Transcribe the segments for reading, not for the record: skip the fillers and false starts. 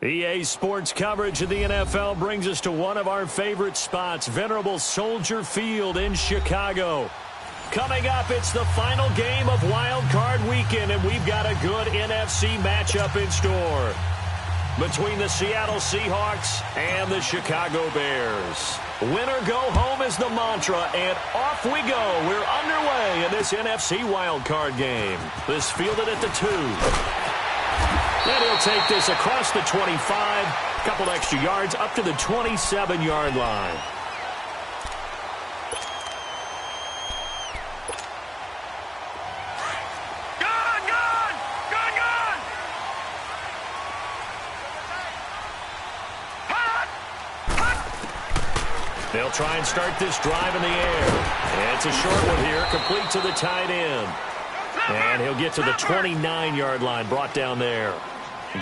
EA Sports coverage of the NFL brings us to one of our favorite spots, venerable Soldier Field in Chicago. Coming up, it's the final game of Wild Card Weekend, and we've got a good NFC matchup in store between the Seattle Seahawks and the Chicago Bears. Win or go home is the mantra, and off we go. We're underway in this NFC Wild Card game. This fielded at the 2. And he'll take this across the 25, a couple extra yards up to the 27-yard line. They'll try and start this drive in the air. And it's a short one here, complete to the tight end. And he'll get to the 29-yard line, brought down there.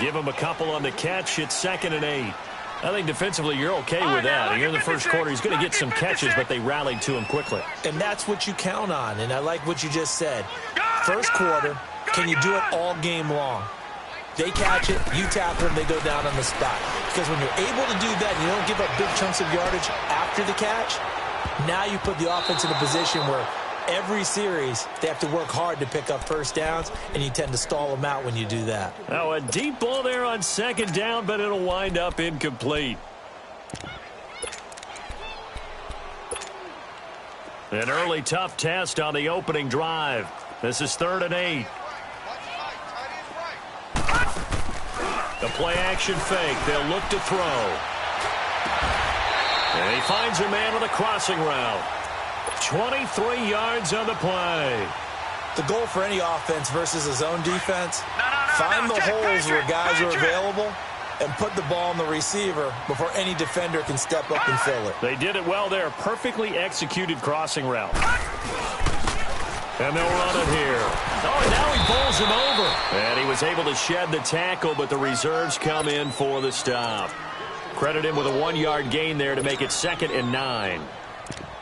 Give him a couple on the catch. It's 2nd and 8. I think defensively you're okay with that. Here in the first quarter, he's going to get some catches, but they rallied to him quickly. And that's what you count on, and I like what you just said. First quarter, can you do it all game long? They catch it, you tackle them, they go down on the spot. Because when you're able to do that and you don't give up big chunks of yardage after the catch, now you put the offense in a position where every series, they have to work hard to pick up first downs, and you tend to stall them out when you do that. Now, a deep ball there on 2nd down, but it'll wind up incomplete. An early tough test on the opening drive. This is 3rd and 8. The play-action fake. They'll look to throw. And he finds a man on the crossing route. 23 yards on the play. The goal for any offense versus a zone defense, find the holes where guys are available and put the ball on the receiver before any defender can step up and fill it. They did it well there. Perfectly executed crossing route. And they'll run it here. Oh, and now he bowls him over. And he was able to shed the tackle, but the reserves come in for the stop. Credit him with a 1-yard gain there to make it 2nd and 9.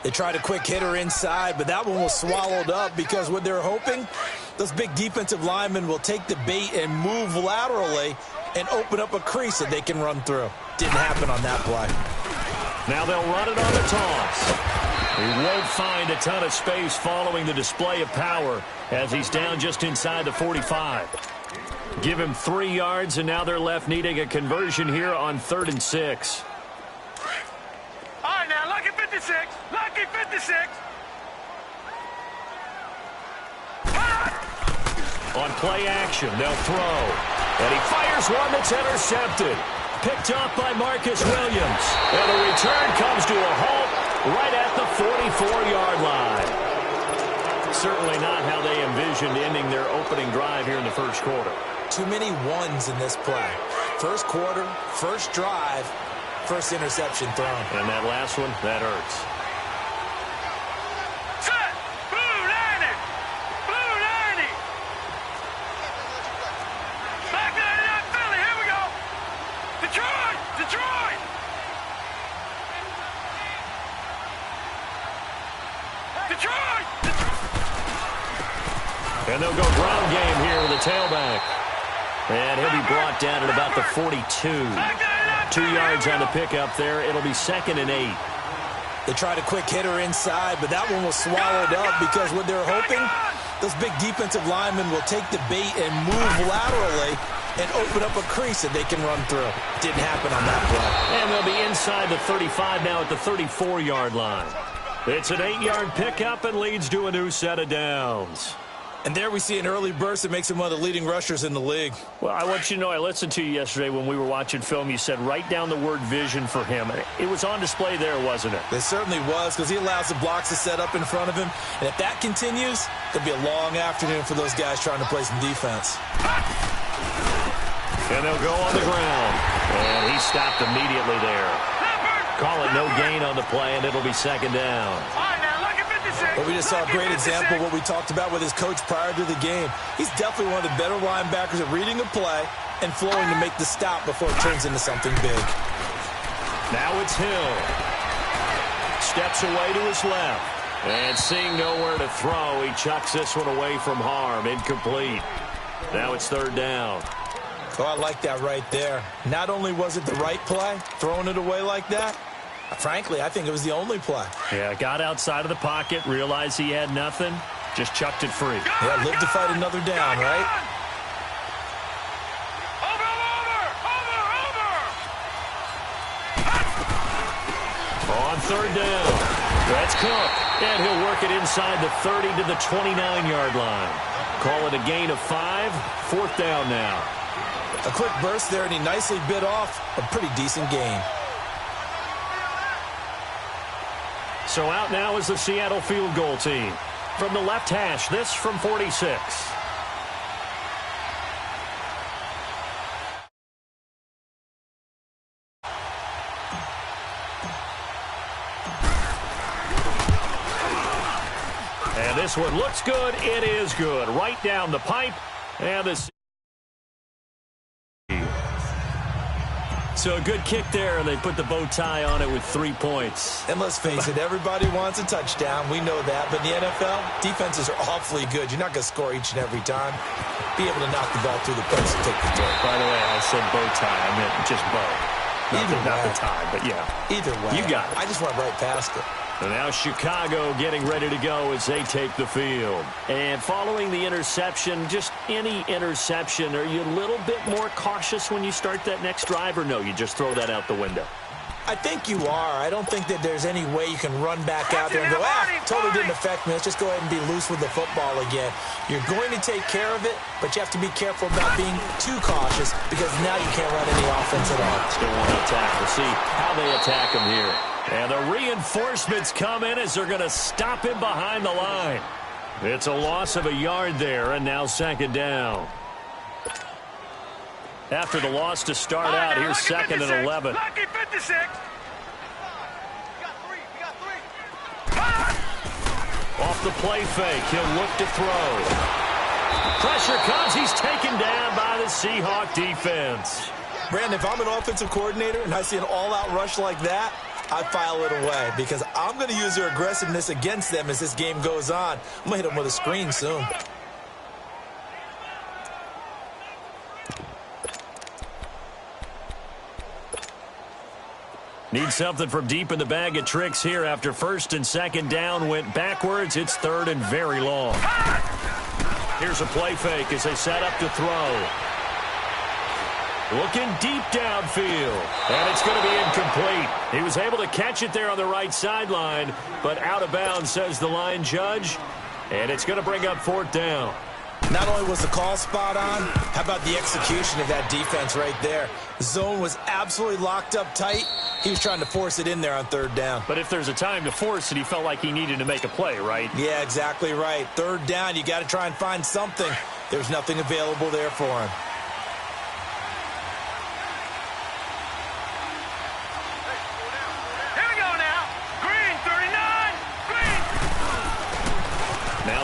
They tried a quick hitter inside, but that one was swallowed up because what they're hoping, those big defensive linemen will take the bait and move laterally and open up a crease that they can run through. Didn't happen on that play. Now they'll run it on the toss. He won't find a ton of space following the display of power as he's down just inside the 45. Give him 3 yards, and now they're left needing a conversion here on 3rd and 6. All right, now, lucky 56. Lucky 56. On play action, they'll throw. And he fires one that's intercepted. Picked off by Marcus Williams. And the return comes to a halt right at the 44-yard line. Certainly not how they envisioned ending their opening drive here in the first quarter. Too many ones in this play. First quarter, first drive, first interception thrown. And that last one, that hurts. Set! Blue 90! Blue 90! Back 99 Philly, here we go! Detroit! Detroit! Detroit! And they'll go ground game here with a tailback. And he'll be brought down at about the 42. 2 yards on the pickup there. It'll be 2nd and 8. They tried a quick hitter inside, but that one was swallowed up because what they're hoping, those big defensive linemen will take the bait and move laterally and open up a crease that they can run through. Didn't happen on that play. And they'll be inside the 35 now at the 34-yard line. It's an 8-yard pickup and leads to a new set of downs. And there we see an early burst that makes him one of the leading rushers in the league. Well, I want you to know, I listened to you yesterday when we were watching film. You said write down the word vision for him. It was on display there, wasn't it? It certainly was, because he allows the blocks to set up in front of him. And if that continues, it'll be a long afternoon for those guys trying to play some defense. And they'll go on the ground. And he stopped immediately there. Call it no gain on the play, and it'll be 2nd down. But we just saw a great example of what we talked about with his coach prior to the game. He's definitely one of the better linebackers at reading a play and flowing to make the stop before it turns into something big. Now it's Hill. Steps away to his left. And seeing nowhere to throw, he chucks this one away from harm. Incomplete. Now it's 3rd down. Oh, I like that right there. Not only was it the right play, throwing it away like that, frankly, I think it was the only play. Yeah, got outside of the pocket, realized he had nothing, just chucked it free. Yeah, live to fight another down, right? On third down, that's Cook, and he'll work it inside the 30 to the 29-yard line. Call it a gain of 5, fourth down now. A quick burst there, and he nicely bit off a pretty decent gain. So out now is the Seattle field goal team. From the left hash, this from 46. And this one looks good. It is good. Right down the pipe. And this. So a good kick there, and they put the bow tie on it with 3 points. And let's face it, everybody wants a touchdown. We know that. But in the NFL, defenses are awfully good. You're not going to score each and every time. Be able to knock the ball through the post and take the throw. By the way, I said bow tie. I meant just bow. Not the tie, but yeah. Either way. You got it. I just went right past it. And now Chicago getting ready to go as they take the field. And following the interception, just any interception, are you a little bit more cautious when you start that next drive, or no, you just throw that out the window? I think you are. I don't think that there's any way you can run back out there and go, totally didn't affect me. Let's just go ahead and be loose with the football again. You're going to take care of it, but you have to be careful about being too cautious because now you can't run any offense at all. Still want to attack. We'll see how they attack him here. And the reinforcements come in as they're going to stop him behind the line. It's a loss of a yard there, and now second down. After the loss to start out, here's second and 11. Lucky 56. Off the play fake, he'll look to throw. Pressure comes, he's taken down by the Seahawk defense. Brandon, if I'm an offensive coordinator and I see an all-out rush like that, I file it away because I'm going to use their aggressiveness against them as this game goes on. I'm going to hit them with a screen soon. Need something from deep in the bag of tricks here after first and second down went backwards. It's third and very long. Here's a play fake as they set up to throw. Looking deep downfield, and it's going to be incomplete. He was able to catch it there on the right sideline, but out of bounds, says the line judge, and it's going to bring up fourth down. Not only was the call spot on, how about the execution of that defense right there? Zone was absolutely locked up tight. He was trying to force it in there on third down. But if there's a time to force it, he felt like he needed to make a play, right? Yeah, exactly right. Third down, you got to try and find something. There's nothing available there for him.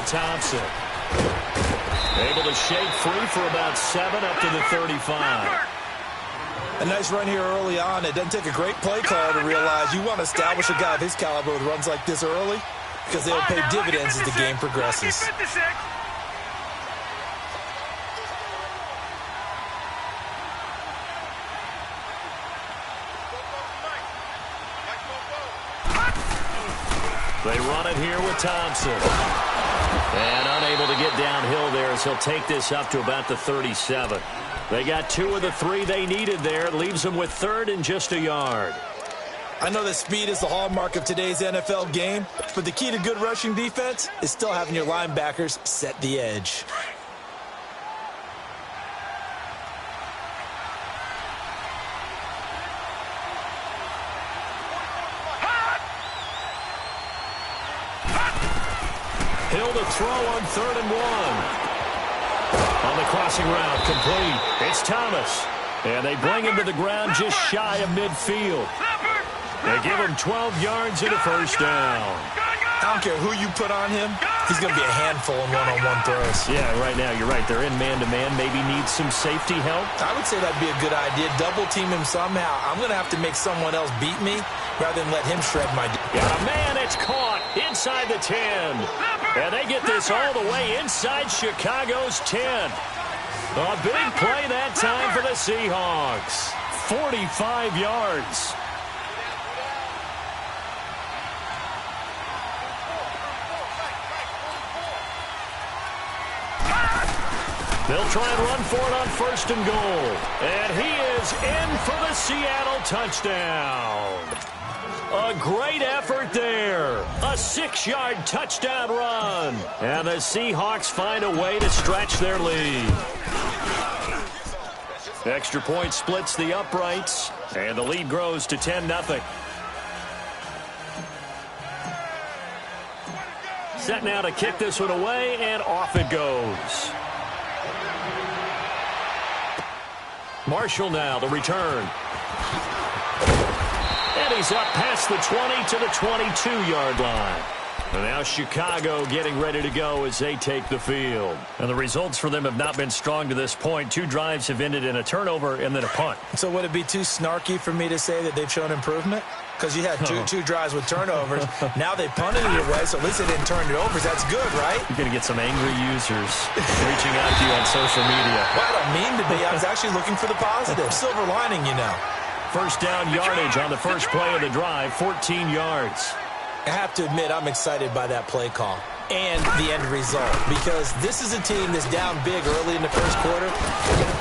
Thompson able to shake free for about 7 up to the 35. A nice run here early on. It doesn't take a great play call to realize you want to establish a guy of his caliber with runs like this early because they'll pay dividends as the game progresses. They run it here with Thompson. And unable to get downhill there as he'll take this up to about the 37. They got 2 of the 3 they needed there. It leaves them with third and just a yard. I know that speed is the hallmark of today's NFL game, but the key to good rushing defense is still having your linebackers set the edge. Hill to throw on 3rd and 1. On the crossing route, complete. It's Thomas. And they bring him to the ground just shy of midfield. They give him 12 yards and a first down. I don't care who you put on him. He's going to be a handful in one-on-one throws. Yeah, right now, you're right. They're in man-to-man. Maybe needs some safety help. I would say that'd be a good idea. Double team him somehow. I'm going to have to make someone else beat me rather than let him shred my... Yeah, man, it's caught inside the 10. And they get this all the way inside Chicago's 10. A big play that time for the the Seahawks. 45 yards. They'll try and run for it on 1st and goal. And he is in for the Seattle touchdown. A great effort there. A 6-yard touchdown run. And the Seahawks find a way to stretch their lead. Extra point splits the uprights. And the lead grows to 10-0. Set now to kick this one away, and off it goes. Marshall now, the return. And he's up past the 20 to the 22-yard line. And now Chicago getting ready to go as they take the field. And the results for them have not been strong to this point. 2 drives have ended in a turnover and then a punt. So would it be too snarky for me to say that they've shown improvement? Because you had two drives with turnovers. Now they punted it away, so at least they didn't turn it over. That's good, right? You're going to get some angry users reaching out to you on social media. Well, I don't mean to be. I was actually looking for the positive. Silver lining, you know. First down yardage on the first play of the drive, 14 yards. I have to admit, I'm excited by that play call and the end result, because this is a team that's down big early in the first quarter,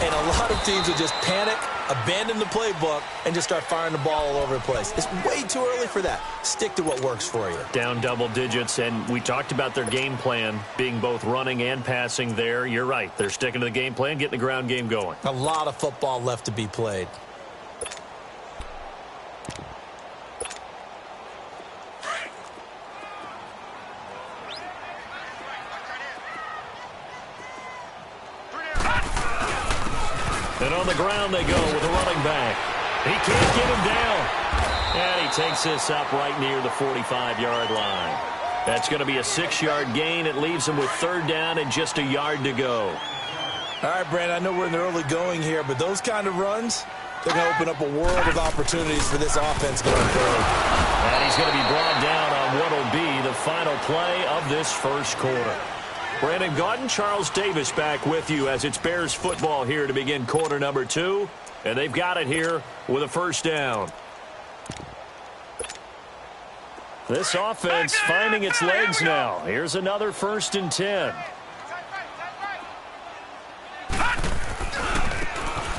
and a lot of teams will just panic, abandon the playbook, and just start firing the ball all over the place. It's way too early for that. Stick to what works for you. Down double digits, and we talked about their game plan being both running and passing there. You're right. They're sticking to the game plan, getting the ground game going. A lot of football left to be played. And on the ground they go with a running back. He can't get him down. And he takes this up right near the 45-yard line. That's going to be a 6-yard gain. It leaves him with 3rd down and just a yard to go. All right, Brandon, I know we're in the early going here, but those kind of runs, they're going to open up a world of opportunities for this offense going forward. And he's going to be brought down on what will be the final play of this first quarter. Brandon Gaudin, Charles Davis back with you as it's Bears football here to begin quarter number 2. And they've got it here with a first down. This offense finding its legs now. Here's another 1st and 10.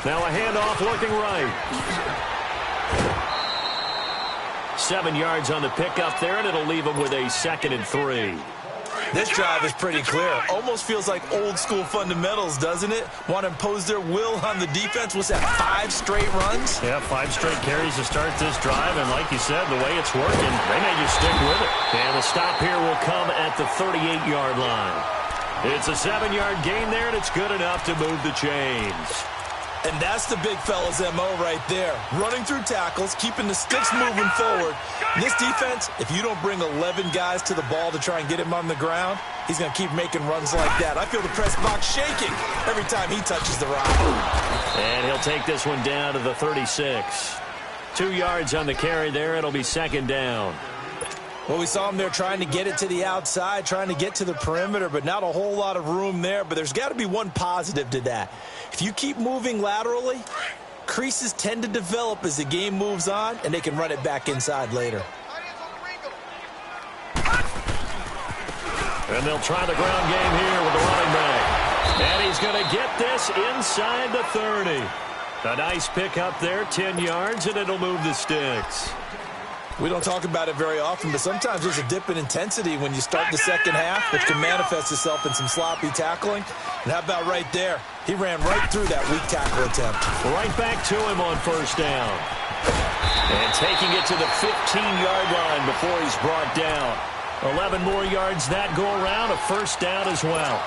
Now a handoff looking right. 7 yards on the pickup there, and it'll leave them with a 2nd and 3. This drive is pretty clear. Almost feels like old school fundamentals, doesn't it? Want to impose their will on the defense. What's that, 5 straight runs? Yeah, 5 straight carries to start this drive. And like you said, the way it's working, they may just stick with it. And the stop here will come at the 38-yard line. It's a 7-yard gain there, and it's good enough to move the chains. And that's the big fella's MO right there. Running through tackles, keeping the sticks moving forward. This defense, if you don't bring 11 guys to the ball to try and get him on the ground, he's going to keep making runs like that. I feel the press box shaking every time he touches the rock. And he'll take this one down to the 36. 2 yards on the carry there. It'll be 2nd down. Well, we saw him there trying to get it to the outside, trying to get to the perimeter, but not a whole lot of room there. But there's got to be one positive to that. If you keep moving laterally, creases tend to develop as the game moves on, and they can run it back inside later. And they'll try the ground game here with the running back. And he's going to get this inside the 30. A nice pickup there, 10 yards, and it'll move the sticks. We don't talk about it very often, but sometimes there's a dip in intensity when you start the second half, which can manifest itself in some sloppy tackling. And how about right there? He ran right through that weak tackle attempt. Right back to him on 1st down. And taking it to the 15-yard line before he's brought down. 11 more yards that go around, a 1st down as well.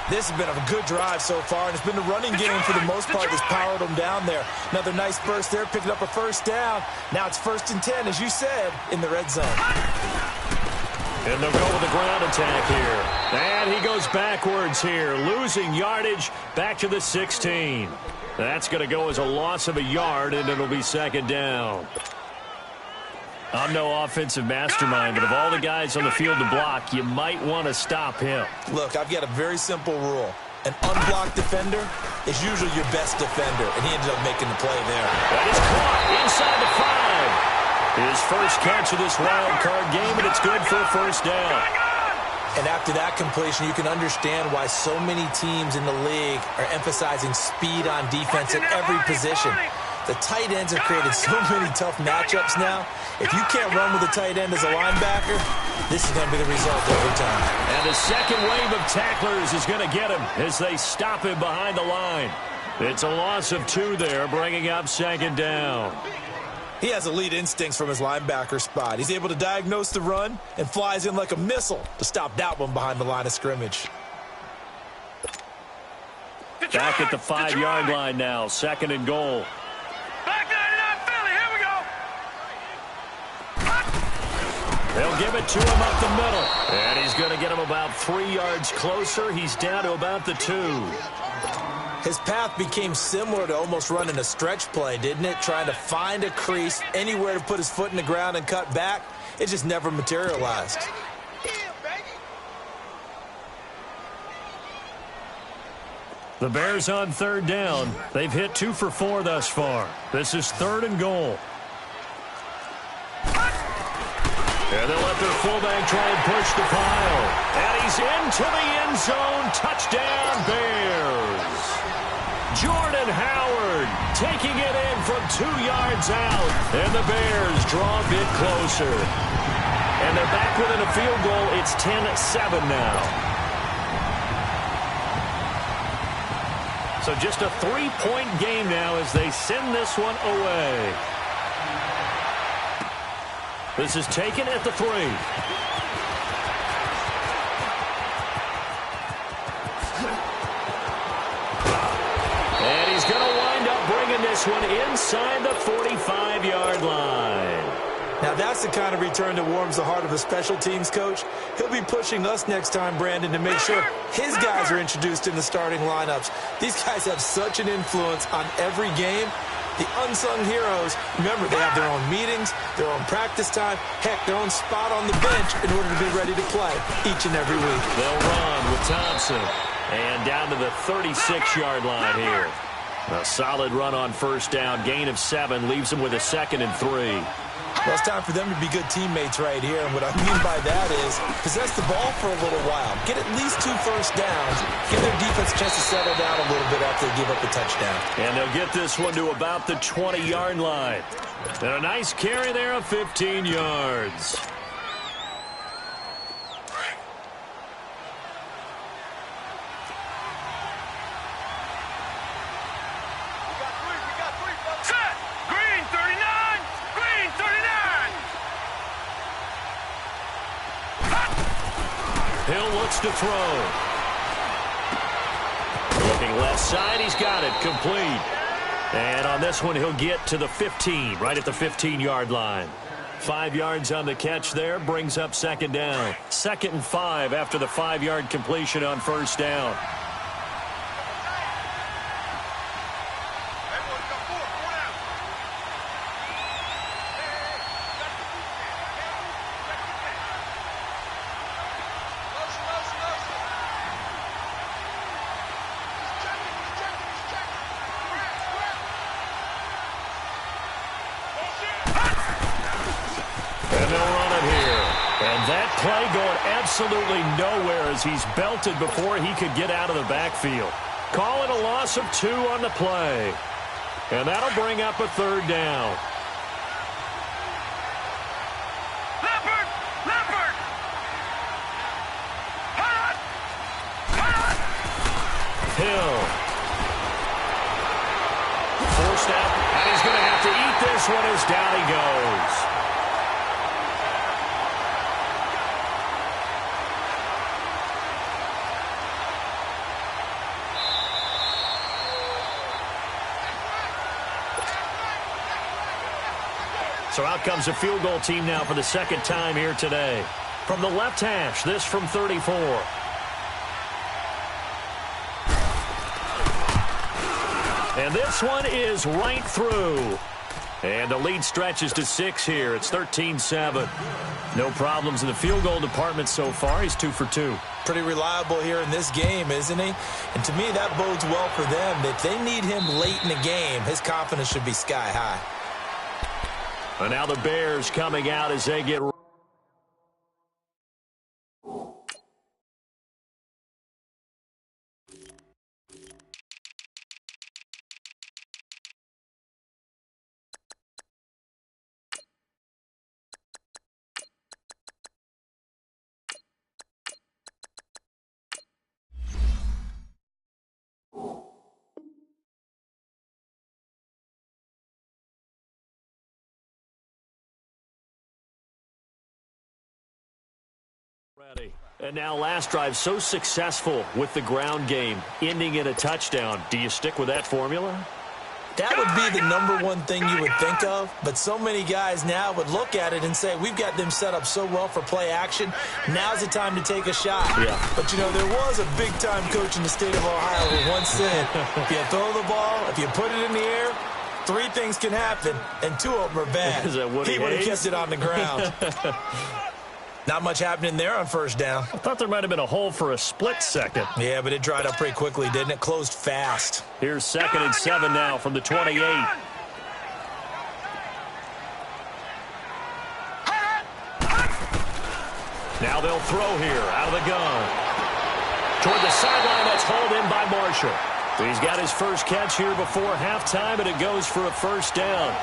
This has been a good drive so far, and it's been the running game for the most part that's powered them down there. Another nice burst there, picking up a 1st down. Now it's 1st and 10, as you said, in the red zone. And they'll go with the ground attack here. And he goes backwards here, losing yardage back to the 16. That's going to go as a loss of a yard, and it'll be 2nd down. I'm no offensive mastermind, but of all the guys on the field to block, you might want to stop him. Look, I've got a very simple rule. An unblocked defender is usually your best defender, and he ended up making the play there. That is caught inside the 5. His first catch of this wild card game, and it's good for a first down. And after that completion, you can understand why so many teams in the league are emphasizing speed on defense at every position. The tight ends have created so many tough matchups now. If you can't run with a tight end as a linebacker, this is going to be the result every time. And the second wave of tacklers is going to get him as they stop him behind the line. It's a loss of 2 there, bringing up second down. He has elite instincts from his linebacker spot. He's able to diagnose the run and flies in like a missile to stop that one behind the line of scrimmage. Back at the 5-yard line now, second and goal. Back 99 Philly, here we go. They'll give it to him up the middle. And he's going to get him about 3 yards closer. He's down to about the 2. His path became similar to almost running a stretch play, didn't it? Trying to find a crease, anywhere to put his foot in the ground and cut back. It just never materialized. The Bears on third down. They've hit 2 for 4 thus far. This is third and goal. And they'll let their fullback try and push the pile. And he's into the end zone. Touchdown, Bears. Jordan Howard taking it in from 2 yards out. And the Bears draw a bit closer. And they're back within a field goal. It's 10-7 now. So just a 3-point game now as they send this one away. This is taken at the 3. And he's going to wind up bringing this one inside the 45-yard line. Now that's the kind of return that warms the heart of a special teams coach. He'll be pushing us next time, Brandon, to make sure his guys are introduced in the starting lineups. These guys have such an influence on every game. The unsung heroes, remember, they have their own meetings, their own practice time, heck, their own spot on the bench in order to be ready to play each and every week. They'll run with Thompson. And down to the 36-yard line here. A solid run on first down. Gain of 7 leaves them with a 2nd and 3. Well, it's time for them to be good teammates right here. And what I mean by that is possess the ball for a little while. Get at least 2 first downs. Give their defense a chance to settle down a little bit after they give up the touchdown. And they'll get this one to about the 20-yard line. And a nice carry there of 15 yards. Set. Green 39. Green 39. Hill looks to throw. Looking left side, he's got it, complete. And on this one, he'll get to the 15, right at the 15-yard line. 5 yards on the catch there, brings up second down. 2nd and 5 after the 5-yard completion on first down. Play going absolutely nowhere as he's belted before he could get out of the backfield. Call it a loss of 2 on the play. And that'll bring up a third down. Leopard! Leopard! Hill. Forced out, and he's going to have to eat this one as down he goes. So out comes a field goal team now for the second time here today. From the left hash, this from 34. And this one is right through. And the lead stretches to 6 here. It's 13-7. No problems in the field goal department so far. He's 2 for 2. Pretty reliable here in this game, isn't he? And to me, that bodes well for them. If they need him late in the game, his confidence should be sky high. And now the Bears coming out as they get ready. And now last drive so successful with the ground game, ending in a touchdown. Do you stick with that formula? That would be the #1 thing you would think of, but so many guys now would look at it and say, we've got them set up so well for play action, now's the time to take a shot. Yeah. But, you know, there was a big-time coach in the state of Ohio who once said, if you throw the ball, if you put it in the air, 3 things can happen, and 2 of them are bad. Is that Woody He would have Hayes? kept it on the ground. Not much happening there on first down. I thought there might have been a hole for a split second. Yeah, but it dried up pretty quickly, didn't it? Closed fast. Here's 2nd and 7 now from the 28. Now they'll throw here out of the gun. Toward the sideline, that's hauled in by Marshall. He's got his first catch here before halftime, and it goes for a first down.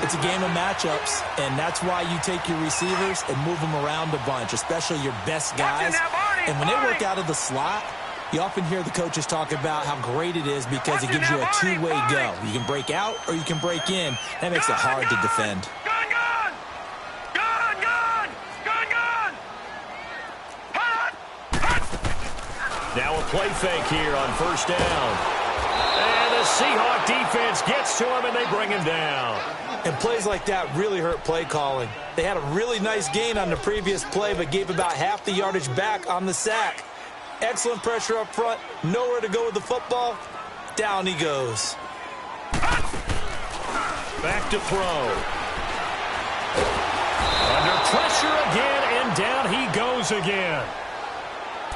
It's a game of matchups, and that's why you take your receivers and move them around a bunch, especially your best guys. And when they work out of the slot, you often hear the coaches talk about how great it is because it gives you a two-way go. You can break out or you can break in. That makes it hard to defend. Now a play fake here on first down. And the Seahawks defense gets to him, and they bring him down. And plays like that really hurt play calling. They had a really nice gain on the previous play, but gave about half the yardage back on the sack. Excellent pressure up front. Nowhere to go with the football. Down he goes. Back to throw. Under pressure again, and down he goes again.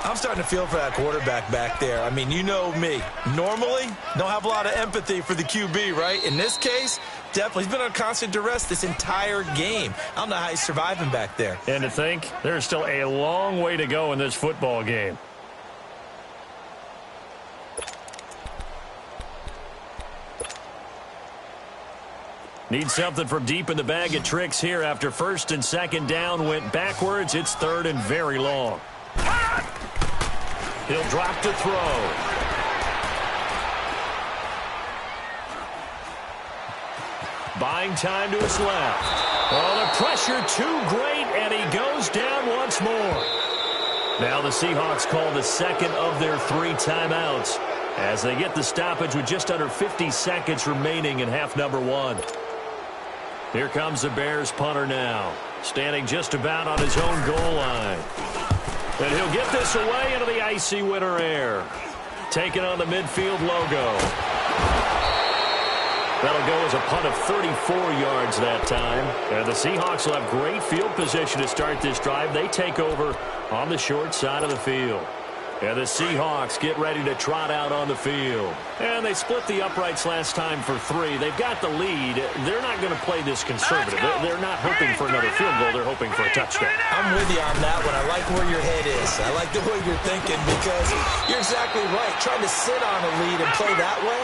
I'm starting to feel for that quarterback back there. I mean, you know me. Normally, don't have a lot of empathy for the QB, right? In this case, definitely. He's been on constant duress this entire game. I don't know how he's surviving back there. And to think, there's still a long way to go in this football game. Need something from deep in the bag of tricks here after 1st and 2nd down went backwards. It's 3rd and very long. He'll drop to throw. Buying time to his left. Oh, the pressure too great, and he goes down once more. Now the Seahawks call the 2nd of their 3 timeouts as they get the stoppage with just under 50 seconds remaining in half number 1. Here comes the Bears punter now, standing just about on his own goal line. And he'll get this away into the icy winter air. Taking on the midfield logo. That'll go as a punt of 34 yards that time. And the Seahawks will have great field position to start this drive. They take over on the short side of the field. And the Seahawks get ready to trot out on the field. And they split the uprights last time for 3. They've got the lead. They're not going to play this conservative. They're not hoping for another field goal. They're hoping for a touchdown. I'm with you on that one. I like where your head is. I like the way you're thinking because you're exactly right. Trying to sit on a lead and play that way,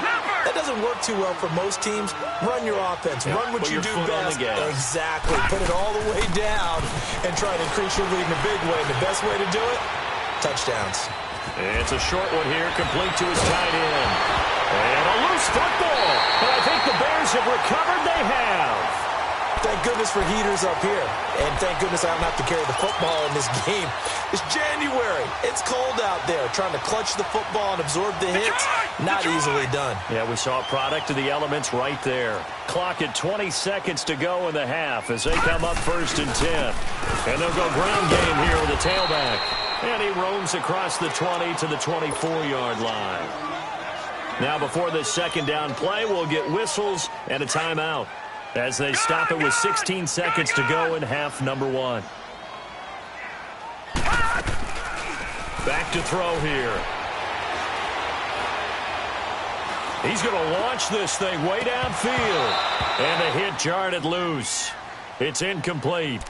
that doesn't work too well for most teams. Run your offense. Run what you do best. Exactly. Put it all the way down and try to increase your lead in a big way. The best way to do it, touchdowns. It's a short one here, complete to his tight end. And a loose football. And I think the Bears have recovered. They have. Thank goodness for heaters up here. And thank goodness I don't have to carry the football in this game. It's January. It's cold out there. Trying to clutch the football and absorb the hits, not easily done. Yeah, we saw a product of the elements right there. Clock at 20 seconds to go in the half as they come up 1st and 10. And they'll go ground game here with a tailback. And he roams across the 20 to the 24-yard line. Now before this 2nd down play, we'll get whistles and a timeout. as they stop it with 16 seconds to go in half number one. Back to throw here. He's going to launch this thing way downfield. And the hit jarred it loose. It's incomplete.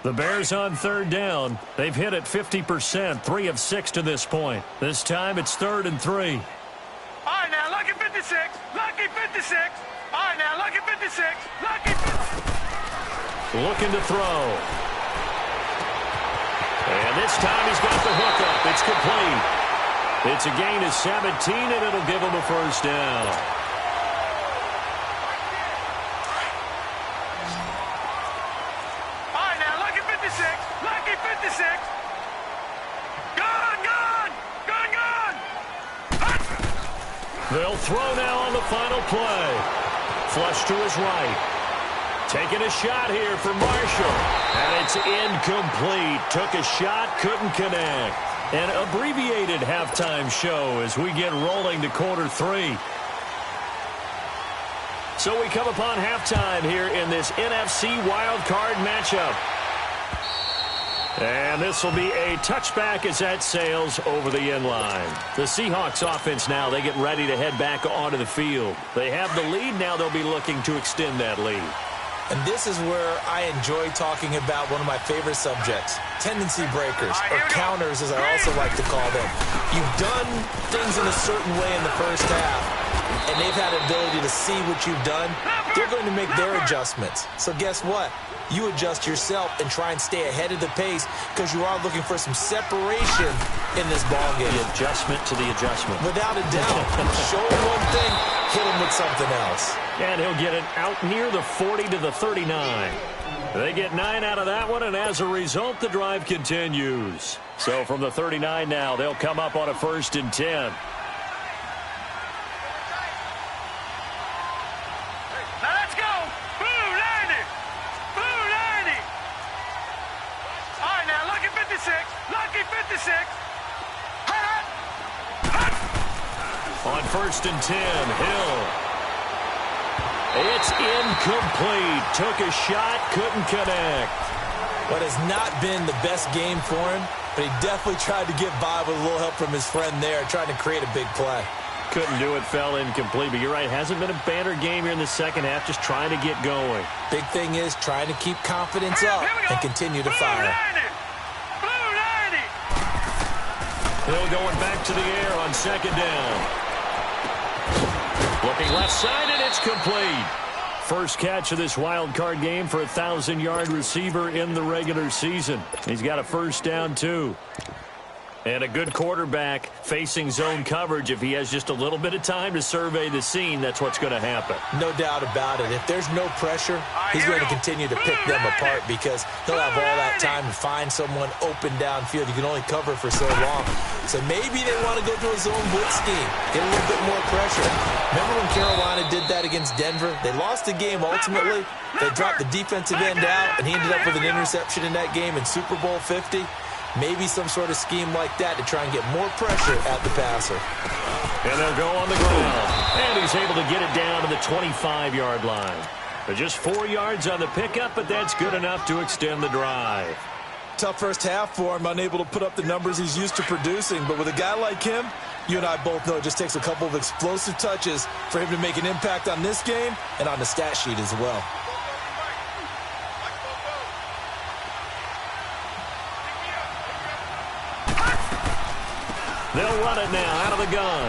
The Bears on third down. They've hit it 50%, 3 of 6 to this point. This time it's 3rd and 3. All right, now, lucky 56. Lucky 56. All right, now, lucky 56. Lucky 56. Looking to throw. And this time he's got the hookup. It's complete. It's a gain of 17, and it'll give him a first down. All right, now, lucky 56. Lucky 56. Gone, gone. Gone, gone. They'll throw now on the final play. Flush to his right. Taking a shot here for Marshall. And it's incomplete. Took a shot, couldn't connect. An abbreviated halftime show as we get rolling to quarter 3. So we come upon halftime here in this NFC wildcard matchup. And this will be a touchback as that sails over the end line. The Seahawks offense now, they get ready to head back onto the field. They have the lead. Now they'll be looking to extend that lead. And this is where I enjoy talking about one of my favorite subjects, tendency breakers, or counters as I also like to call them. You've done things in a certain way in the first half, and they've had the ability to see what you've done. They're going to make their adjustments. So guess what? You adjust yourself and try and stay ahead of the pace because you are looking for some separation in this ballgame. The adjustment to the adjustment. Without a doubt. Show him one thing, hit him with something else. And he'll get it out near the 40 to the 39. They get 9 out of that one, and as a result, the drive continues. So from the 39 now, they'll come up on a 1st and 10. Now let's go. Blue 90. Blue 90. All right, now, lucky 56. Lucky 56. On 1st and 10, Hill. It's incomplete. Took a shot, couldn't connect. What has not been the best game for him, but he definitely tried to get by with a little help from his friend there, trying to create a big play. Couldn't do it, fell incomplete. But you're right, hasn't been a banner game here in the second half, just trying to get going. Big thing is trying to keep confidence up and continue to fire. Blue 90. Hill going back to the air on 2nd down. Looking left side, and it's complete. First catch of this wild card game for a 1,000-yard receiver in the regular season. He's got a first down, too. And a good quarterback facing zone coverage. If he has just a little bit of time to survey the scene, that's what's going to happen. No doubt about it. If there's no pressure, he's going to continue to pick them apart because he'll have all that time to find someone open downfield. You can only cover for so long. So maybe they want to go to a zone blitz scheme, get a little bit more pressure. Remember when Carolina did that against Denver? They lost the game ultimately. They dropped the defensive end out, and he ended up with an interception in that game in Super Bowl 50. Maybe some sort of scheme like that to try and get more pressure at the passer. And they'll go on the ground. And he's able to get it down to the 25-yard line. But just 4 yards on the pickup, but that's good enough to extend the drive. Tough first half for him, unable to put up the numbers he's used to producing. But with a guy like him, you and I both know it just takes a couple of explosive touches for him to make an impact on this game and on the stat sheet as well. They'll run it now out of the gun.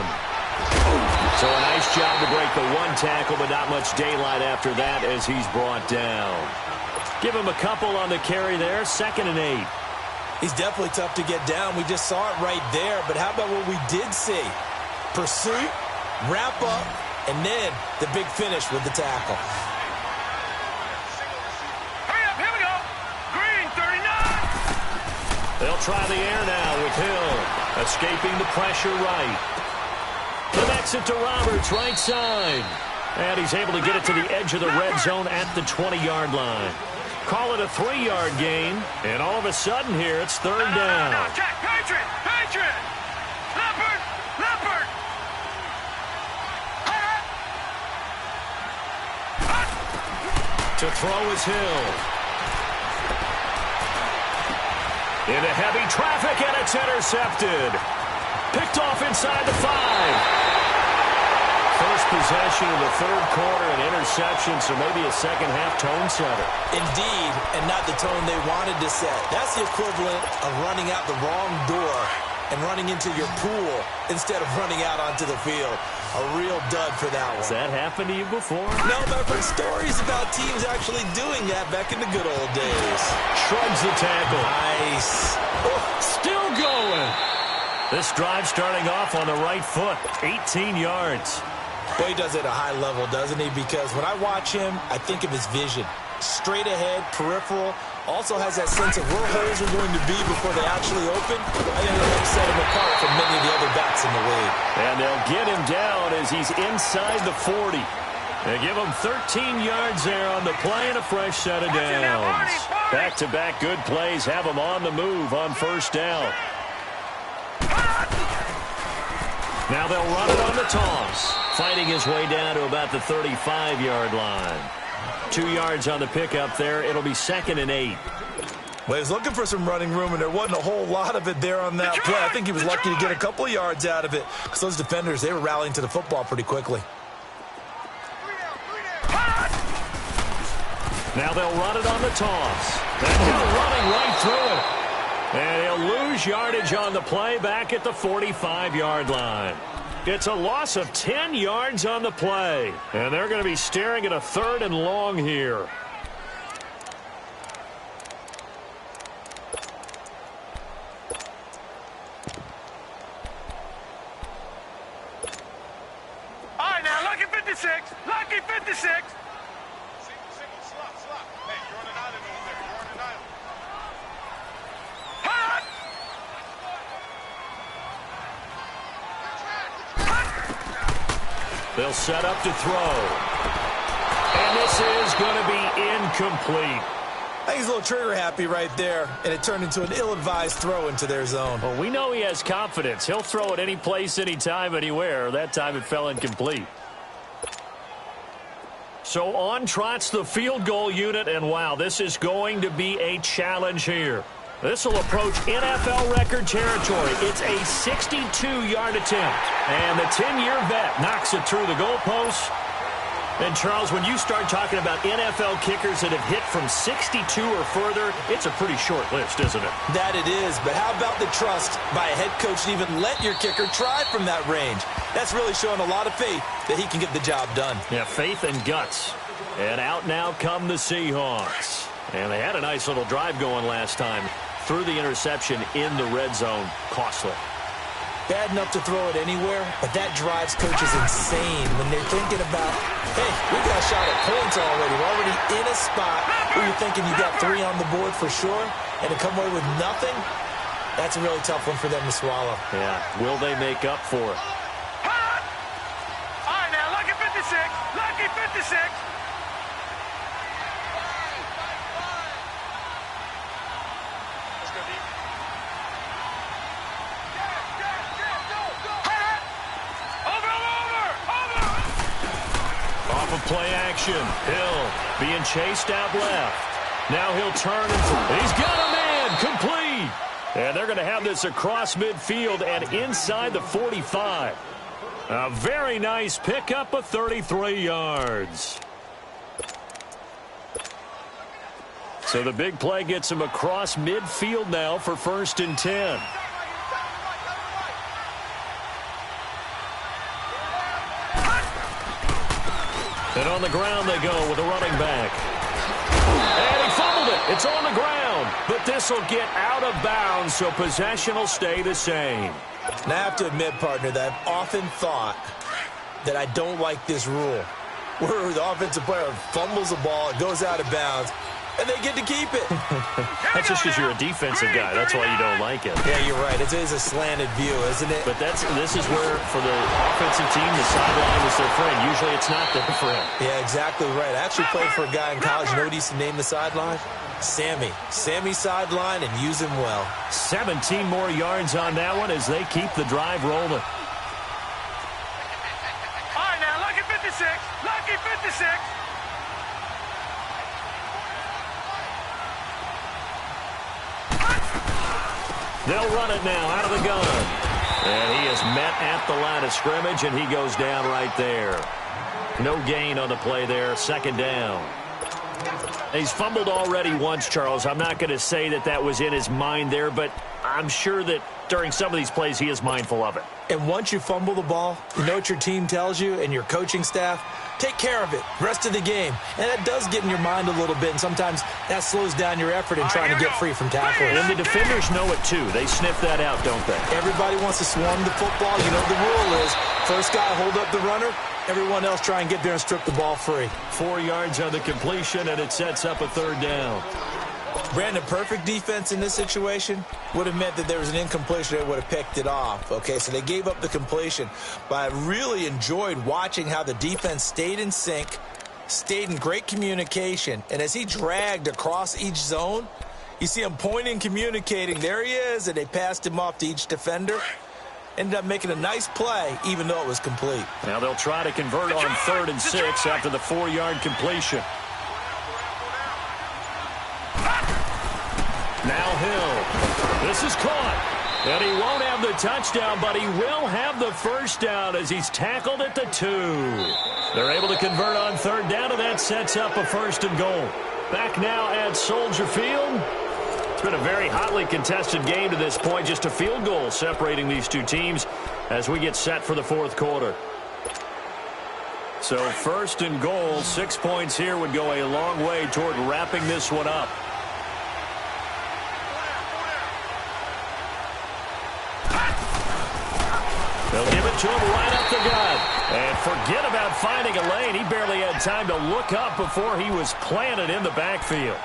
So a nice job to break the 1 tackle, but not much daylight after that as he's brought down. Give him a couple on the carry there, 2nd and 8. He's definitely tough to get down. We just saw it right there, but how about what we did see? Pursuit, wrap up, and then the big finish with the tackle. Hurry up, here we go. Green 39. They'll try the air now with Hill. Escaping the pressure right. Connects it to Roberts, right side. And he's able to get it to the edge of the red zone at the 20-yard line. Call it a 3-yard gain. And all of a sudden here, it's 3rd down. No, check. Patriot. Patriot. Leopard. Leopard. To throw is Hill. Into heavy traffic, and it's intercepted. Picked off inside the 5. First possession of the third quarter, an interception, so maybe a second-half tone setter. Indeed, and not the tone they wanted to set. That's the equivalent of running out the wrong door and running into your pool instead of running out onto the field. A real dud for that one. Has that happened to you before? No, but I've heard stories about teams actually doing that back in the good old days. Shrugs the tackle. Nice. Still going. This drive starting off on the right foot. 18 yards. Boy, he does it at a high level, doesn't he? Because when I watch him, I think of his vision. Straight ahead, peripheral. Also has that sense of where holes are going to be before they actually open. I think that'll set him apart from many of the other backs in the league. And they'll get him down as he's inside the 40. They give him 13 yards there on the play and a fresh set of downs. Back-to-back good plays have him on the move on first down. Now they'll run it on the toss. Fighting his way down to about the 35-yard line. 2 yards on the pickup there. It'll be 2nd and 8. Well, he was looking for some running room, and there wasn't a whole lot of it there on that play. I think he was lucky to get a couple of yards out of it because those defenders, they were rallying to the football pretty quickly. Now they'll run it on the toss. That guy running right through it. And he'll lose yardage on the play back at the 45-yard line. It's a loss of 10 yards on the play. And they're going to be staring at a 3rd and long here. All right, now, lucky 56. Lucky 56. Single, slot. Hey, you're on an island over there. You're on an island. They'll set up to throw. And this is going to be incomplete. I think he's a little trigger happy right there, and it turned into an ill-advised throw into their zone. Well, we know he has confidence. He'll throw it any place, anytime, anywhere. That time it fell incomplete. So on trots the field goal unit, and wow, this is going to be a challenge here. This will approach NFL record territory. It's a 62-yard attempt. And the 10-year vet knocks it through the goalpost. And, Charles, when you start talking about NFL kickers that have hit from 62 or further, it's a pretty short list, isn't it? That it is, but how about the trust by a head coach to even let your kicker try from that range? That's really showing a lot of faith that he can get the job done. Yeah, faith and guts. And out now come the Seahawks. And they had a nice little drive going last time. Through the interception in the red zone. Costly. Bad enough to throw it anywhere, but that drives coaches insane when they're thinking about, hey, we got a shot at points already. We're already in a spot where you're thinking you got 3 on the board for sure, and to come away with nothing, that's a really tough one for them to swallow. Yeah, will they make up for it? All right, now, lucky 56. Lucky 56. Play action. Hill being chased out left. Now he'll turn and he's got a man complete. And they're going to have this across midfield and inside the 45. A very nice pickup of 33 yards. So the big play gets him across midfield now for 1st and 10. And on the ground they go with a running back. And he fumbled it. It's on the ground. But this will get out of bounds, so possession will stay the same. And I have to admit, partner, that I've often thought that I don't like this rule, where the offensive player fumbles the ball, it goes out of bounds, and they get to keep it. That's just because you're a defensive guy. That's why you don't like it. Yeah, you're right. It is a slanted view, isn't it? But this is where, for the offensive team, the sideline is their friend. Usually it's not their friend. Yeah, exactly right. I actually played for a guy in college. You know what he used to name the sideline? Sammy. Sammy sideline, and use him well. 17 more yards on that one as they keep the drive rolling. All right, now, lucky 56. Lucky 56. They'll run it now out of the gun. And he is met at the line of scrimmage, and he goes down right there. No gain on the play there. Second down. He's fumbled already once, Charles. I'm not going to say that that was in his mind there, but I'm sure that during some of these plays he is mindful of it. And once you fumble the ball, you know what your team tells you and your coaching staff? Take care of it rest of the game. And that does get in your mind a little bit, and sometimes that slows down your effort in trying to get free from tackles. And the defenders know it too. They sniff that out, don't they? Everybody wants to swarm the football. You know the rule is first guy hold up the runner, everyone else try and get there and strip the ball free. 4 yards on the completion, and it sets up a third down. Brandon, perfect defense in this situation would have meant that there was an incompletion. They would have picked it off. Okay, so they gave up the completion. But I really enjoyed watching how the defense stayed in sync, stayed in great communication. And as he dragged across each zone, you see him pointing, communicating. There he is, and they passed him off to each defender. Ended up making a nice play, even though it was complete. Now they'll try to convert on 3rd and 6 after the 4-yard completion. Now Hill. This is caught. And he won't have the touchdown, but he will have the first down as he's tackled at the 2. They're able to convert on 3rd down, and that sets up a 1st and goal. Back now at Soldier Field. It's been a very hotly contested game to this point. Just a field goal separating these two teams as we get set for the 4th quarter. So 1st and goal, 6 points here would go a long way toward wrapping this one up. They'll give it to him right up the gut. And forget about finding a lane. He barely had time to look up before he was planted in the backfield.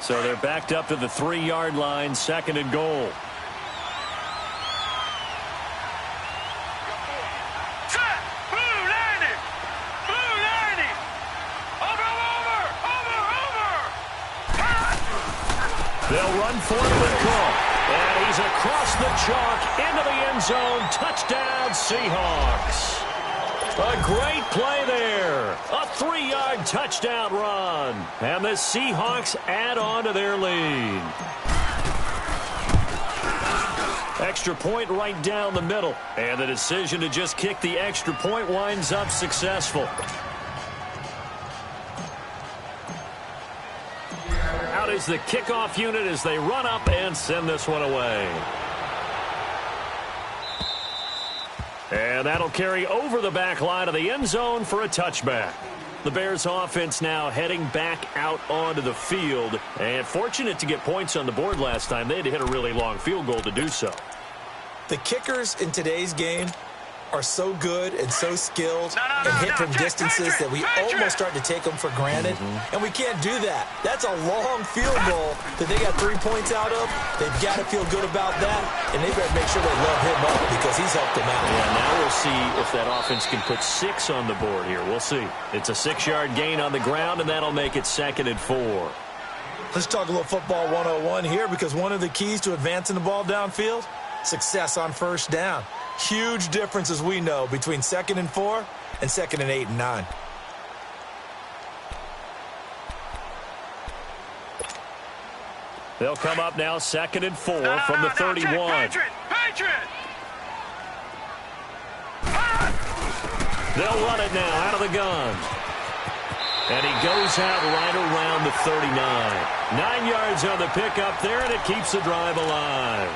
So they're backed up to the 3-yard line, 2nd and goal. They'll run for it with Cook. And he's across the chalk into the end zone. Touchdown, Seahawks. A great play there. A 3-yard touchdown run. And the Seahawks add on to their lead. Extra point right down the middle. And the decision to just kick the extra point winds up successful. Out is the kickoff unit as they run up and send this one away. And that'll carry over the back line of the end zone for a touchback. The Bears offense now heading back out onto the field. And fortunate to get points on the board last time. They had to hit a really long field goal to do so. The kickers in today's game are so good and so skilled and hit from distances that we almost start to take them for granted. And we can't do that. That's a long field goal that they got 3 points out of. They've got to feel good about that, and they better make sure they love him up because he's helped them out. Yeah, now we'll see if that offense can put 6 on the board here. We'll see. It's a 6-yard gain on the ground, and that'll make it 2nd and 4. Let's talk a little football 101 here because one of the keys to advancing the ball downfield, success on 1st down. Huge difference, as we know, between 2nd and 4 and 2nd and 8 and 9. They'll come up now 2nd and 4 from the 31. They'll run it now out of the gun. And he goes out right around the 39. 9 yards on the pickup there, and it keeps the drive alive.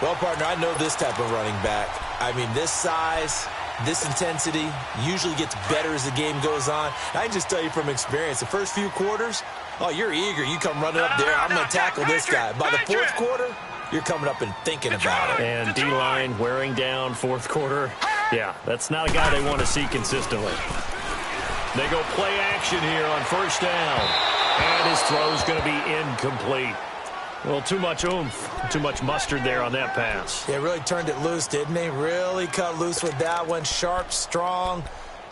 Well, partner, I know this type of running back. I mean, this size, this intensity usually gets better as the game goes on. I can just tell you from experience, the first few quarters, oh, you're eager. You come running up there, I'm going to tackle this guy. By the 4th quarter, you're coming up and thinking about it. And D-line wearing down 4th quarter. Yeah, that's not a guy they want to see consistently. They go play action here on 1st down. And his throw's going to be incomplete. Well, too much oomph, too much mustard there on that pass. They really turned it loose, didn't they? Really cut loose with that one. Sharp, strong.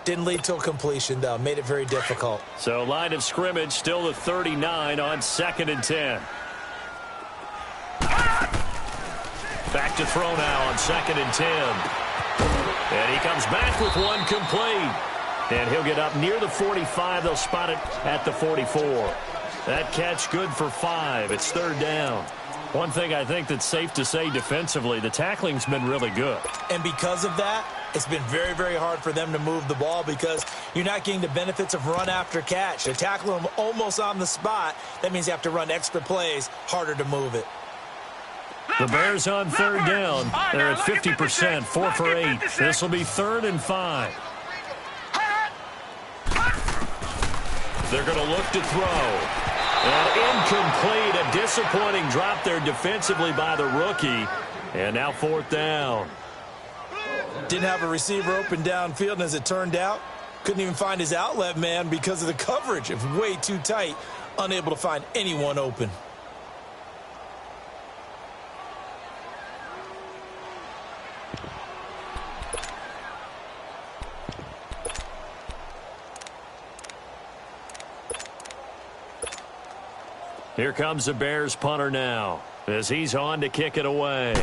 Didn't lead to a completion, though. Made it very difficult. So line of scrimmage still the 39 on 2nd and 10. Back to throw now on 2nd and 10. And he comes back with one complete. And he'll get up near the 45. They'll spot it at the 44. That catch good for 5. It's third down. One thing I think that's safe to say defensively, the tackling's been really good. And because of that, it's been very, very hard for them to move the ball because you're not getting the benefits of run after catch. They tackle them almost on the spot. That means you have to run extra plays, harder to move it. The Bears on third down. They're at 50%, 4 for 8. This will be 3rd and 5. They're going to look to throw. And incomplete, a disappointing drop there defensively by the rookie. And now 4th down. Didn't have a receiver open downfield, and as it turned out, couldn't even find his outlet man because of the coverage. It was way too tight, unable to find anyone open. Here comes the Bears punter now as he's on to kick it away.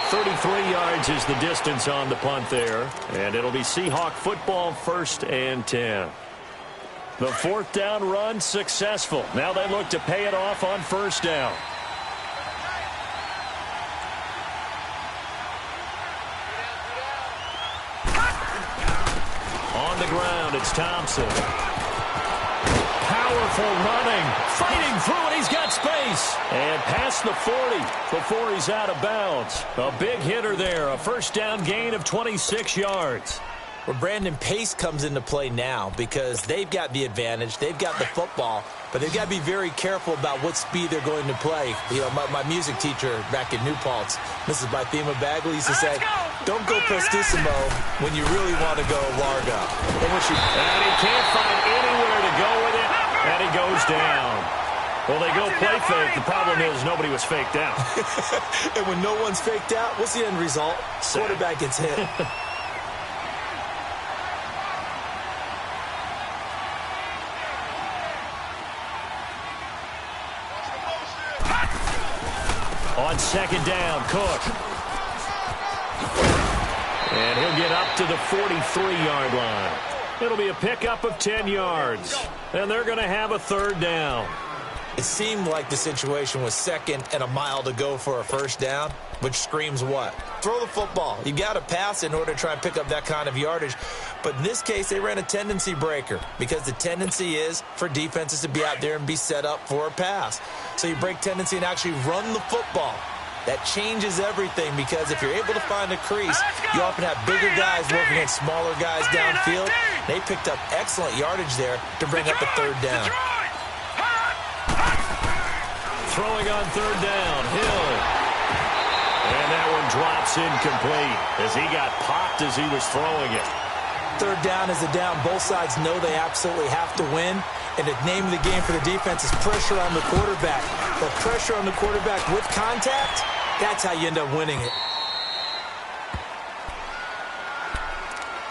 33 yards is the distance on the punt there. And it'll be Seahawk football, 1st and 10. The 4th down run successful. Now they look to pay it off on 1st down. On the ground, it's Thompson. Powerful running, fighting through, and he's got space. And past the 40 before he's out of bounds. A big hitter there, a 1st down gain of 26 yards. Well, Brandon, pace comes into play now because they've got the advantage. They've got the football, but they've got to be very careful about what speed they're going to play. You know, my music teacher back in New Paltz, Mrs. Bythema Bagley, used to say, don't go prestissimo when you really want to go largo. And he can't find anywhere to go with it, and he goes down. Well, they go play fake. The problem is nobody was faked out. And when no one's faked out, what's the end result? Quarterback gets hit. On 2nd down, Cook. And he'll get up to the 43-yard line. It'll be a pickup of 10 yards. And they're going to have a 3rd down. It seemed like the situation was 2nd and a mile to go for a 1st down, which screams what? Throw the football. You got to pass in order to try and pick up that kind of yardage. But in this case, they ran a tendency breaker because the tendency is for defenses to be out there and be set up for a pass. So you break tendency and actually run the football. That changes everything because if you're able to find a crease, you often have bigger guys working against smaller guys downfield. They picked up excellent yardage there to bring up the 3rd down. Throwing on 3rd down, Hill. And that one drops incomplete as he got popped as he was throwing it. 3rd down is a down. Both sides know they absolutely have to win. And the name of the game for the defense is pressure on the quarterback. But pressure on the quarterback with contact, that's how you end up winning it.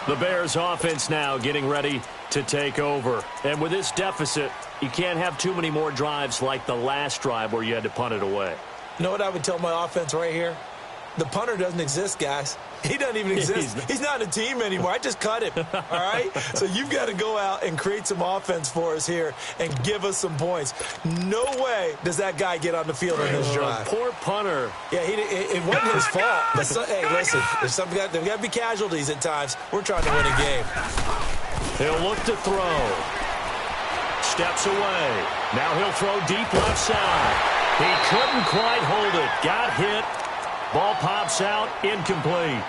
The Bears offense now getting ready to take over. And with this deficit, you can't have too many more drives like the last drive where you had to punt it away. You know what I would tell my offense right here? The punter doesn't exist, guys. He doesn't even exist. He's not a team anymore. I just cut him, all right? So you've got to go out and create some offense for us here and give us some points. No way does that guy get on the field on this drive. Poor punter. Yeah, it wasn't his fault. But hey, listen, there's got to be casualties at times. We're trying to win a game. He'll look to throw. Steps away. Now he'll throw deep left side. He couldn't quite hold it. Got hit. Ball pops out, incomplete.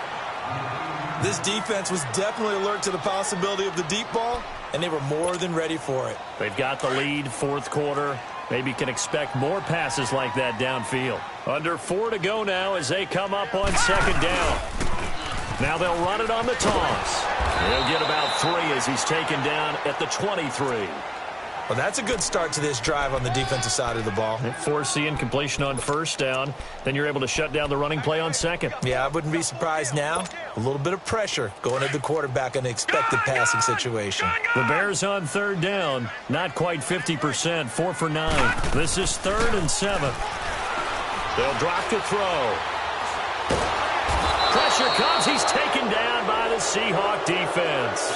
This defense was definitely alert to the possibility of the deep ball, and they were more than ready for it. They've got the lead, 4th quarter. Maybe can expect more passes like that downfield. Under 4 to go now as they come up on 2nd down. Now they'll run it on the toss. He'll get about 3 as he's taken down at the 23. Well, that's a good start to this drive on the defensive side of the ball. Force the incompletion on 1st down. Then you're able to shut down the running play on 2nd. Yeah, I wouldn't be surprised now. A little bit of pressure going at the quarterback in an expected passing situation. The Bears on 3rd down. Not quite 50%. 4 for 9. This is 3rd and 7. They'll drop to throw. Pressure comes. He's taken down by the Seahawk defense.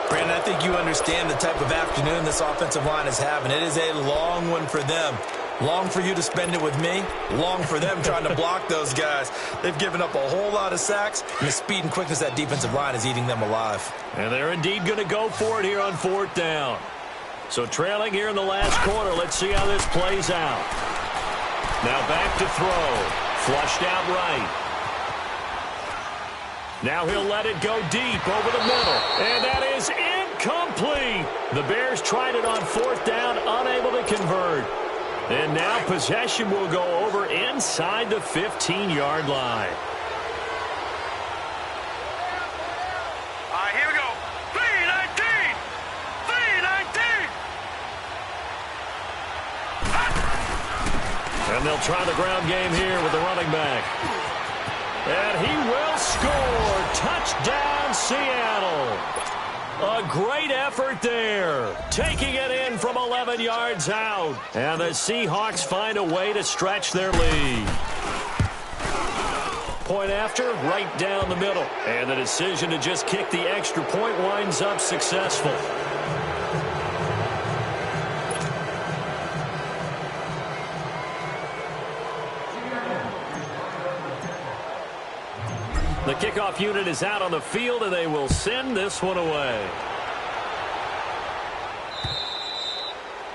Brandon, I think you understand the type of afternoon this offensive line is having. It is a long one for them. Long for you to spend it with me. Long for them trying to block those guys. They've given up a whole lot of sacks, and the speed and quickness of that defensive line is eating them alive. And they're indeed going to go for it here on 4th down. So trailing here in the last quarter. Let's see how this plays out. Now back to throw. Flushed out right. Now he'll let it go deep over the middle. And that is incomplete. The Bears tried it on 4th down, unable to convert. And now possession will go over inside the 15-yard line. All right, here we go. 3-19. 3-19. And they'll try the ground game here with the running back. And he will score. Touchdown, Seattle. A great effort there. Taking it in from 11 yards out. And the Seahawks find a way to stretch their lead. Point after, right down the middle. And the decision to just kick the extra point winds up successful. The kickoff unit is out on the field, and they will send this one away.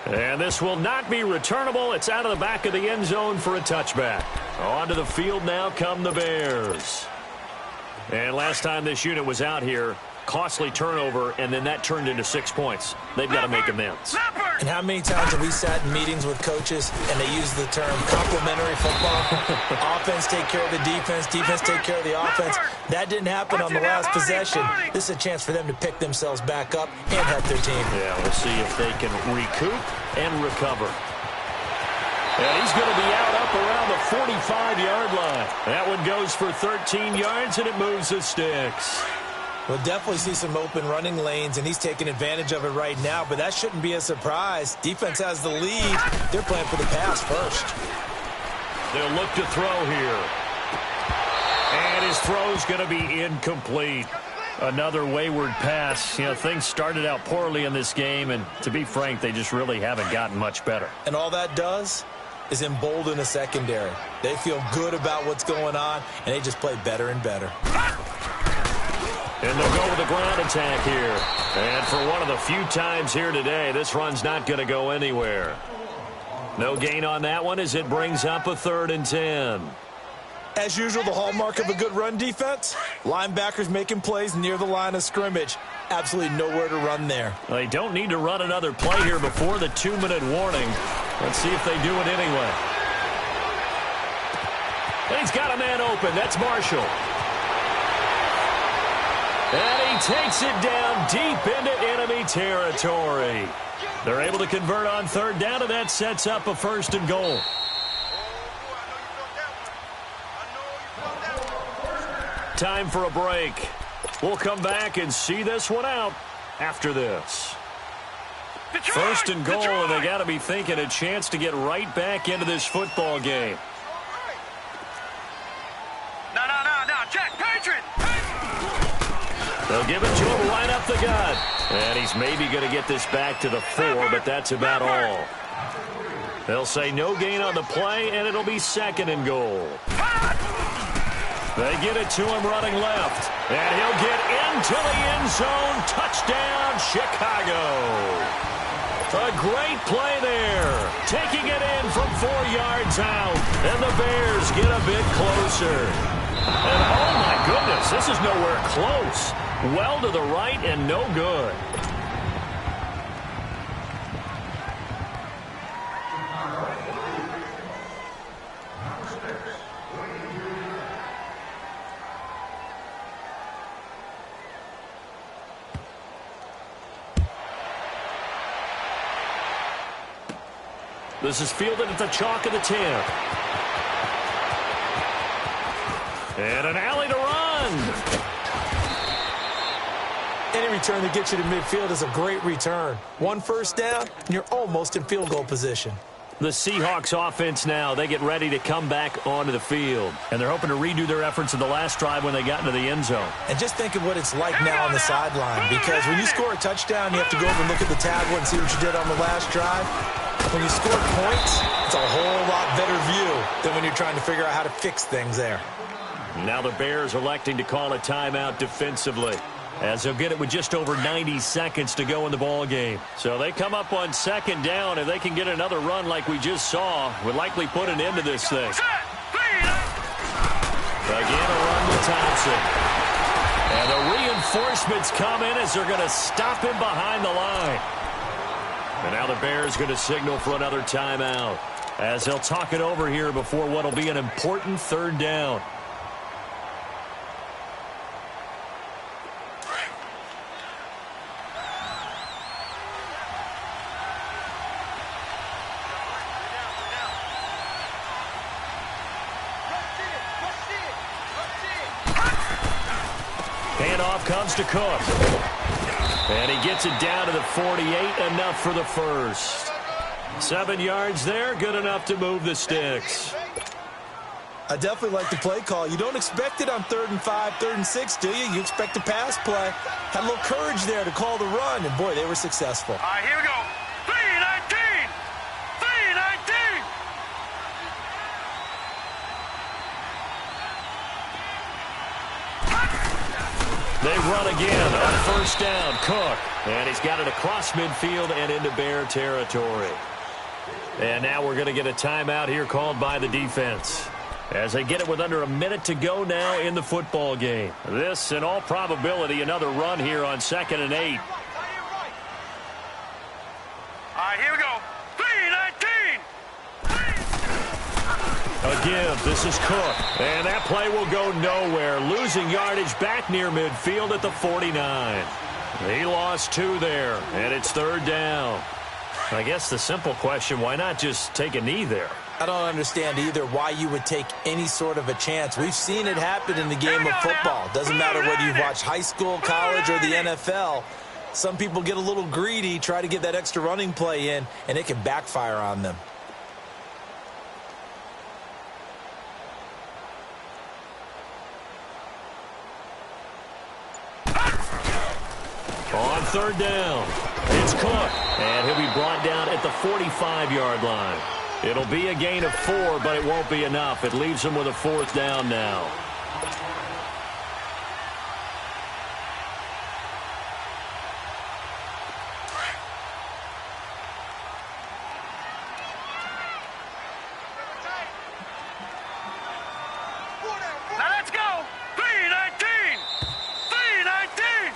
And this will not be returnable. It's out of the back of the end zone for a touchback. Onto the field now come the Bears. And last time this unit was out here, costly turnover, and then that turned into 6 points. They've got to make amends. And how many times have we sat in meetings with coaches and they use the term complementary football? Offense take care of the defense, defense take care of the offense. That didn't happen on the last possession. This is a chance for them to pick themselves back up and help their team. Yeah, we'll see if they can recoup and recover. And he's going to be out up around the 45-yard line. That one goes for 13 yards, and it moves the sticks. We'll definitely see some open running lanes, and he's taking advantage of it right now, but that shouldn't be a surprise. Defense has the lead. They're playing for the pass first. They'll look to throw here. And his throw's going to be incomplete. Another wayward pass. You know, things started out poorly in this game, and to be frank, they just really haven't gotten much better. And all that does is embolden the secondary. They feel good about what's going on, and they just play better and better. And they'll go with the ground attack here. And for one of the few times here today, this run's not going to go anywhere. No gain on that one as it brings up a 3rd and 10. As usual, the hallmark of a good run defense, linebackers making plays near the line of scrimmage. Absolutely nowhere to run there. They don't need to run another play here before the 2-minute warning. Let's see if they do it anyway. And he's got a man open. That's Marshall. And he takes it down deep into enemy territory. They're able to convert on 3rd down, and that sets up a 1st and goal. Time for a break. We'll come back and see this one out after this. Detroit! 1st and goal, Detroit! and they got to be thinking a chance to get right back into this football game. No, check, Patriot! They'll give it to him right up the gut. And he's maybe going to get this back to the 4, but that's about all. They'll say no gain on the play, and it'll be 2nd and goal. They get it to him running left. And he'll get into the end zone. Touchdown, Chicago. A great play there. Taking it in from 4 yards out. And the Bears get a bit closer. And oh my goodness, this is nowhere close. Well to the right and no good. This is fielded at the chalk of the 10. And an alley to run. Any return that gets you to midfield is a great return. 1 first down, and you're almost in field goal position. The Seahawks offense now, they get ready to come back onto the field. And they're hoping to redo their efforts in the last drive when they got into the end zone. And just think of what it's like now on the sideline. Because when you score a touchdown, you have to go over and look at the tablet and see what you did on the last drive. When you score points, it's a whole lot better view than when you're trying to figure out how to fix things there. Now the Bears electing to call a timeout defensively, as they'll get it with just over 90 seconds to go in the ball game. So they come up on second down. If they can get another run like we just saw, would likely put an end to this thing. Again, a run to Thompson. And the reinforcements come in as they're going to stop him behind the line. And now the Bears going to signal for another timeout, as they'll talk it over here before what will be an important third down. Handoff comes to Cook. And he gets it down to the 48, enough for the first. 7 yards there, good enough to move the sticks. I definitely like the play call. You don't expect it on 3rd and 5, 3rd and 6, do you? You expect a pass play. Had a little courage there to call the run, and boy, they were successful. All right, here we go. 3-19. 3-19. They run again on first down. Cook. And he's got it across midfield and into Bear territory. And now we're going to get a timeout here called by the defense, as they get it with under a minute to go now in the football game. This, in all probability, another run here on 2nd and 8. All right, here we go. 3-19. A give. This is Cook. And that play will go nowhere. Losing yardage back near midfield at the 49. He lost 2 there, and it's 3rd down. I guess the simple question, why not just take a knee there? I don't understand either why you would take any sort of a chance. We've seen it happen in the game of football. Doesn't matter whether you've watched high school, college, or the NFL. Some people get a little greedy, try to get that extra running play in, and it can backfire on them. On 3rd down, it's Cook, and he'll be brought down at the 45-yard line. It'll be a gain of 4, but it won't be enough. It leaves him with a 4th down now. Now let's go. 3-19. 3-19.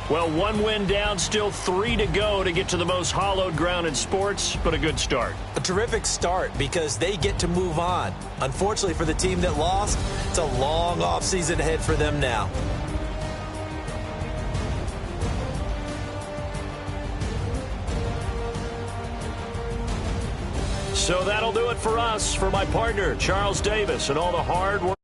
Well, 1 win down, still 3 to go to get to the most hallowed ground in sports, but a good start. A terrific start because they get to move on. Unfortunately for the team that lost, it's a long offseason ahead for them now. So that'll do it for us. For my partner, Charles Davis, and all the hard work.